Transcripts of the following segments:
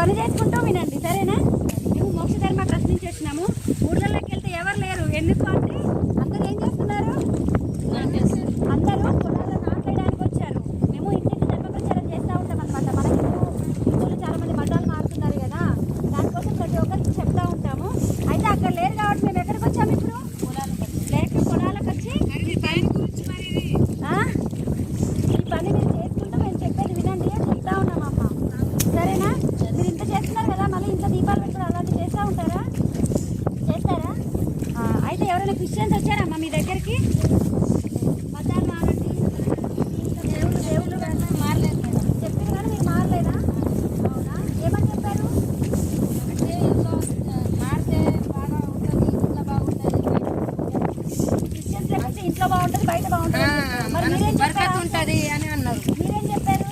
పని చేసుకుంటూ వినండి, సరేనా? మేము మోక్ష ధర్మ ప్రశ్నించి వచ్చినాము. ఊళ్ళలోకి వెళ్తే ఎవరు లేరు. ఎందుకు అంటే అందరూ ఏం చేస్తున్నారు? అందరూ పొలాల్లో నాట్లేయడానికి వచ్చారు. మేము ఇంటికి ధర్మ ప్రచారం చేస్తూ ఉంటాం అనమాట. మన హిందువులు చాలా మంది మతాలు మారుతున్నారు కదా, దానికోసం ప్రతి ఒక్కరికి చెప్తా ఉంటాము. అయితే అక్కడ లేరు కాబట్టి మేము ఎక్కడికి వచ్చాము ఇప్పుడు? పొలాలకు వచ్చి ఈ పని మీరు చేసుకుంటూ మేము చెప్పేది వినండి అని చెప్తా ఉన్నామమ్మ, సరేనా? మీరు ఇంత చేస్తున్నారు కదా, మళ్ళీ ఇంత దీపాలు పెట్టుకుని అలాంటివి చేస్తూ ఉంటారా? చేస్తారా? అయితే ఎవరైనా క్రిస్టియన్స్ వచ్చారమ్మా మీ దగ్గరికి? మతాలు మారండి, దేవుళ్ళు మారలేదు చెప్పారు కానీ మీరు మారలేదా? అవునా? ఏమని చెప్పారు? అంటే మారితే బాగా ఉంటుంది, ఇంట్లో బాగుంటుంది. క్రిస్టియన్స్ లేకపోతే ఇంట్లో బాగుంటుంది, బయట బాగుంటుంది. మరి మీరేం చెప్పారు ఉంటుంది అని అన్నారు. మీరేం చెప్పారు?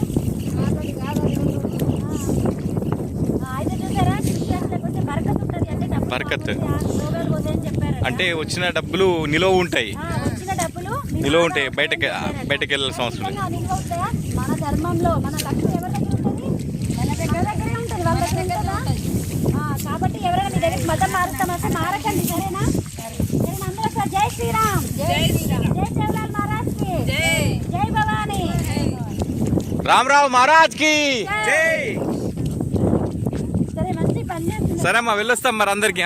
అయితే చూసారా, క్రిస్టియన్స్ లేకపోతే బరకత్ ఉంటుంది, అంటే బరకత్ రోగాలు పోతాయని చెప్పారు. అంటే వచ్చిన డబ్బులు నిలువ ఉంటాయి, వచ్చిన డబ్బులు నిలువ ఉంటాయి, బయటకి వెళ్ళాల్సిన అవసరం లేదు. నిల్వ ఉంటాయా? మన ధర్మంలో మన లక్ష్యం ఎవరి దగ్గర ఉంటుంది? మన దగ్గరే ఉంటుంది, వాళ్ళ దగ్గర ఉంటుందా? కాబట్టి ఎవరైనా మీ దగ్గర మతం మారుతామంటే మారకండి, సరేనా? సరేనా? అందరూ ఒకసారి జై శ్రీరామ్, జై శ్రీరామ్, జై జవహర్లాల్ మహారాజ్ కి జై, జై భవానీ, రామరావు మహారాజ్ కి జై. సరే మంచి పని చేస్తున్నారు. సరే అమ్మా, వెళ్ళొస్తాం మరి అందరికి.